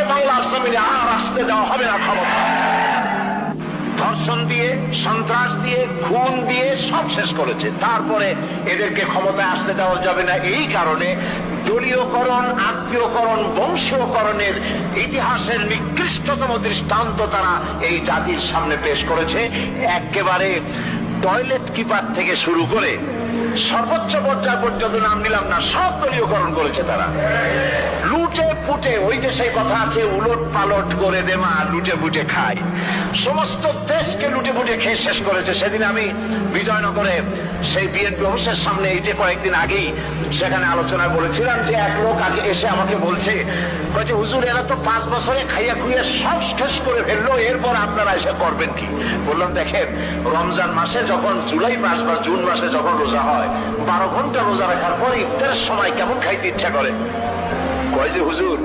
এদেরকে বাংলার জমিনে আর আসতে দেওয়া হবে না ক্ষমতা। ধর্ষণ দিয়ে, সন্ত্রাস দিয়ে, খুন দিয়ে সব শেষ করেছে। তারপরে এদেরকে ক্ষমতায় আসতে দেওয়া যাবে না, এই কারণে দলীয়করণ, আত্মীয়করণ, বংশীয়করণের ইতিহাসের নিকৃষ্টতম দৃষ্টান্ত তারা এই জাতির সামনে পেশ করেছে। একেবারে টয়লেট কিপার থেকে শুরু করে সর্বোচ্চ পর্যায় পর্যন্ত নাম নিলাম না, সব দলীয়করণ করেছে তারা। লুটে পুটে, ওই যে সেই কথা আছে, উলট পালট করে দেমা লুটে পুটে খায়। সমস্ত দেশকে লুটে পুটে খেয়ে শেষ করেছে। সেদিন আমি বিজয়নগরে সেই বিএনপি অফিসের সামনে, এই যে কয়েকদিন আগেই সেখানে আলোচনায় বলেছিলাম যে এক লোক আগে এসে আমাকে বলছে, হুজুর এরা তো 5 বছরে খাইয়া খুইয়া সব শেষ করে ফেললো, এরপর আপনারা এসে করবেন কি? বললাম, দেখেন, রমজান মাসে যখন, জুলাই মাস বা জুন মাসে যখন রোজা হয়, 12 ঘন্টা রোজা রাখার পর ইফতারের সময় কেমন খাইতে ইচ্ছা করে? কয় যে হুজুর